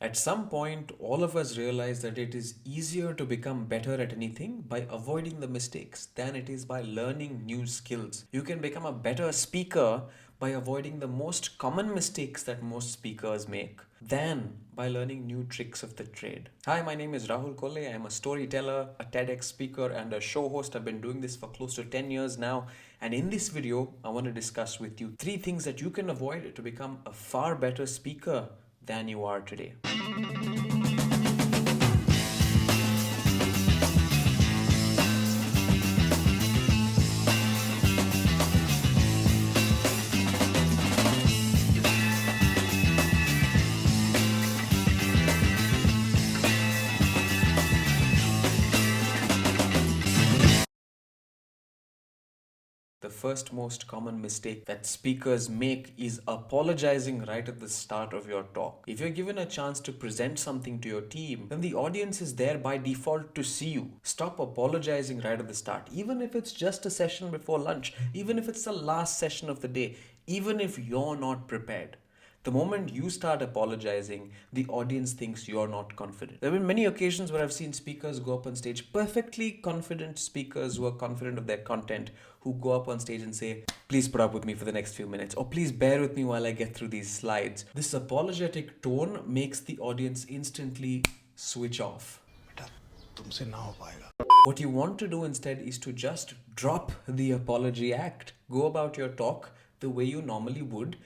At some point, all of us realize that it is easier to become better at anything by avoiding the mistakes than it is by learning new skills. You can become a better speaker by avoiding the most common mistakes that most speakers make than by learning new tricks of the trade. Hi, my name is Rahul Kolle. I am a storyteller, a TEDx speaker, and a show host. I've been doing this for close to 10 years now. And in this video, I want to discuss with you 3 things that you can avoid to become a far better speaker than you are today. The first most common mistake that speakers make is apologizing right at the start of your talk. If you're given a chance to present something to your team, then the audience is there by default to see you. Stop apologizing right at the start, even if it's just a session before lunch, even if it's the last session of the day, even if you're not prepared. The moment you start apologizing, the audience thinks you're not confident. There have been many occasions where I've seen speakers go up on stage, perfectly confident speakers who are confident of their content, who go up on stage and say, please put up with me for the next few minutes, or please bear with me while I get through these slides. This apologetic tone makes the audience instantly switch off. तुमसे ना हो पाएगा. What you want to do instead is to just drop the apology act. Go about your talk the way you normally would,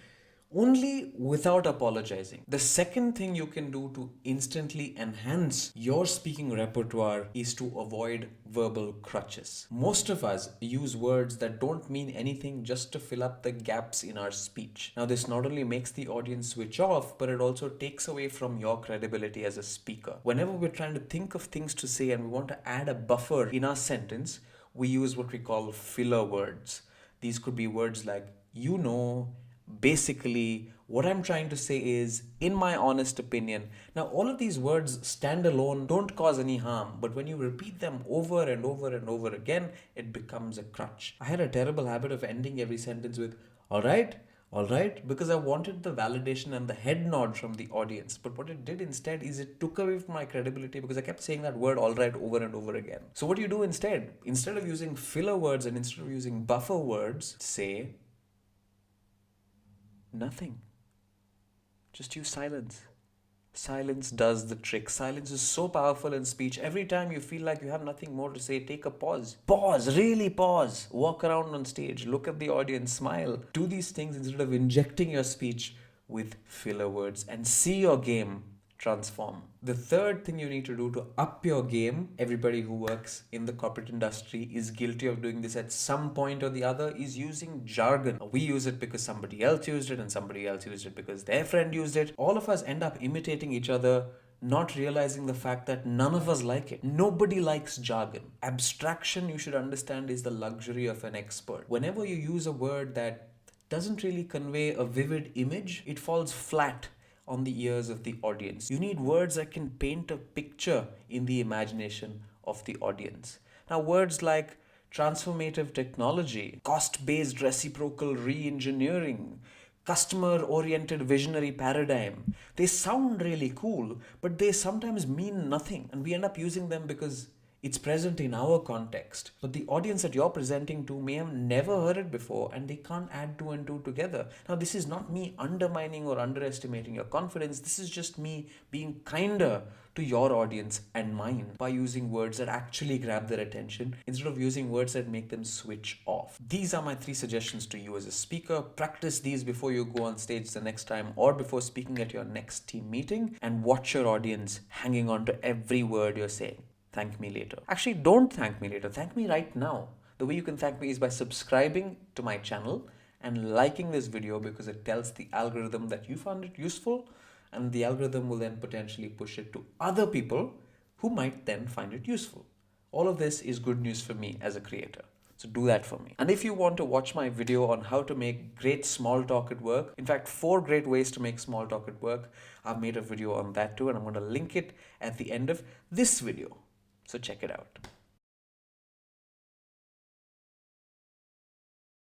only without apologizing. The second thing you can do to instantly enhance your speaking repertoire is to avoid verbal crutches. Most of us use words that don't mean anything just to fill up the gaps in our speech. Now, this not only makes the audience switch off, but it also takes away from your credibility as a speaker. Whenever we're trying to think of things to say and we want to add a buffer in our sentence, we use what we call filler words. These could be words like, you know, basically. What I'm trying to say is, in my honest opinion. Now, all of these words stand alone, don't cause any harm, but when you repeat them over and over and over again, it becomes a crutch. I had a terrible habit of ending every sentence with, all right, because I wanted the validation and the head nod from the audience. But what it did instead is it took away from my credibility because I kept saying that word all right over and over again. So what do you do instead? Instead of using filler words and instead of using buffer words, say nothing. Just use silence. Silence does the trick. Silence is so powerful in speech. Every time you feel like you have nothing more to say, take a pause. Pause, really pause. Walk around on stage, look at the audience, smile. Do these things instead of injecting your speech with filler words and see your game transform. The third thing you need to do to up your game, everybody who works in the corporate industry is guilty of doing this at some point or the other, is using jargon. We use it because somebody else used it and somebody else used it because their friend used it. All of us end up imitating each other, not realizing the fact that none of us like it. Nobody likes jargon. Abstraction, you should understand, is the luxury of an expert. Whenever you use a word that doesn't really convey a vivid image, it falls flat on the ears of the audience. You need words that can paint a picture in the imagination of the audience. Now, words like transformative technology, cost-based reciprocal re-engineering, customer-oriented visionary paradigm, they sound really cool, but they sometimes mean nothing. And we end up using them because it's present in our context, but the audience that you're presenting to may have never heard it before and they can't add 2 and 2 together. Now, this is not me undermining or underestimating your confidence. This is just me being kinder to your audience and mine by using words that actually grab their attention instead of using words that make them switch off. These are my 3 suggestions to you as a speaker. Practice these before you go on stage the next time or before speaking at your next team meeting, and watch your audience hanging on to every word you're saying. Thank me later. Actually, don't thank me later. Thank me right now. The way you can thank me is by subscribing to my channel and liking this video, because it tells the algorithm that you found it useful, and the algorithm will then potentially push it to other people who might then find it useful. All of this is good news for me as a creator. So do that for me. And if you want to watch my video on how to make great small talk at work, in fact, 4 great ways to make small talk at work, I've made a video on that too, and I'm going to link it at the end of this video. So check it out.